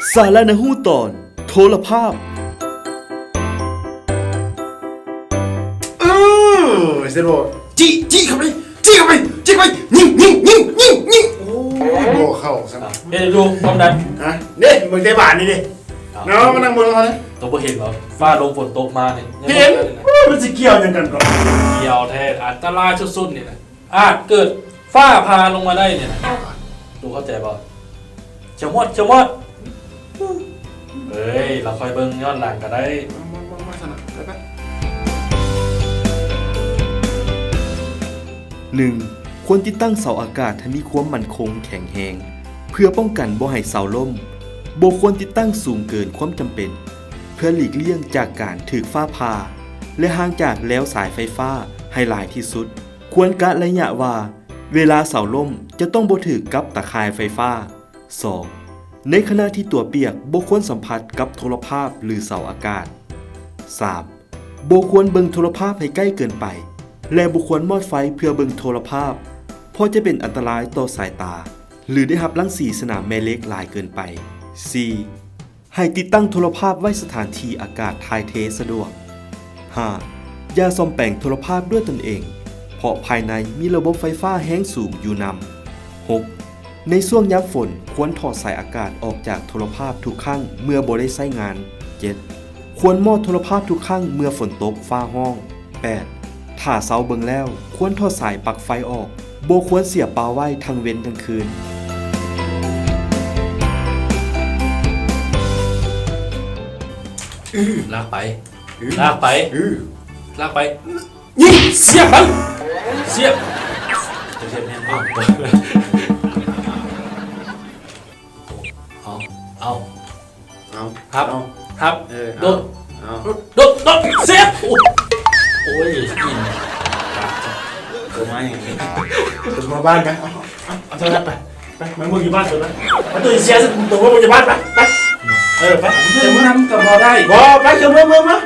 สาระนหูตอนโทรภาพเสร็จบอกจี้เข้าไปยิงโอ้โหเข้าซะ เดี๋ยวดูความดัน ฮะเนี่ยมึงใจบานนี่ดิเนาะมานั่งมึงเขาเนี่ย ตัวบ่เห็นเหรอฟ้าลงฝนตกมาเนี่ย เห็นมันจะเกี่ยวยังกันก่อน เกี่ยวแท้อันตรายสุดๆเนี่ยนะอาจเกิดฟ้าพาลงมาได้เนี่ยนะดูเข้าใจป่ะเฉียวมดเฮ้ยเราคอยเบิ่งย้อนหลังก็ได้ มาสนับไป 1. ควรติดตั้งเสาอากาศให้มีความมั่นคงแข็งแรงเพื่อป้องกันบ่ให้เสาล่มบ่ควรติดตั้งสูงเกินความจำเป็น เพื่อหลีกเลี่ยงจากการถูกฟ้าผ่าและห่างจากแล้วสายไฟฟ้าให้หลายที่สุด ควรกะระยะว่า เวลาเสาล่มจะต้องบ่ถูกกับตะข่ายไฟฟ้า 2. ในขณะที่ตัวเปียกบ่ควรสัมผัสกับโทรภาพหรือเสาอากาศ 3. บ่ควรเบิ่งโทรภาพให้ใกล้เกินไปและบุควรมอดไฟเพื่อเบิ่งโทรภาพเพราะจะเป็นอันตรายต่อสายตาหรือได้รับรังสีสนามแม่เหล็กหลายเกินไป 4. ให้ติดตั้งโทรภาพไว้สถานที่อากาศถ่ายเทสะดวก 5. อย่าซ่อมแปลงโทรภาพด้วยตนเองเพราะภายในมีระบบไฟฟ้าแห้งสูงอยู่นำ 6. ในช่วงยามฝนควรถอดสายอากาศออกจากโทรภาพทุกครั้งเมื่อบ่ได้ใช้งาน 7. ควรมอดโทรภาพทุกครั้งเมื่อฝนตกฟ้าห้อง 8. ถ้าเสาเบิ่งแล้วควรถอดสายปลั๊กไฟออกบ่ควรเสียบปลั๊กไว้ทั้งเว้นทั้งคืนลากไปลากไปยิงเสียบมันเสียบเนี่ยเอาครับโดดเสียบโอ้ยกินตัวไม้อย่างนี้ ถึงมาบ้านกันเอาเท่านั้นไปมันมึงอยู่บ้านเถอะนะมาตัวเสียสักตัวมึงอยู่บ้านไปไปไปเดี๋ยวมึง น้ำกับพอได้ บอไปเดี๋ยวมึงมา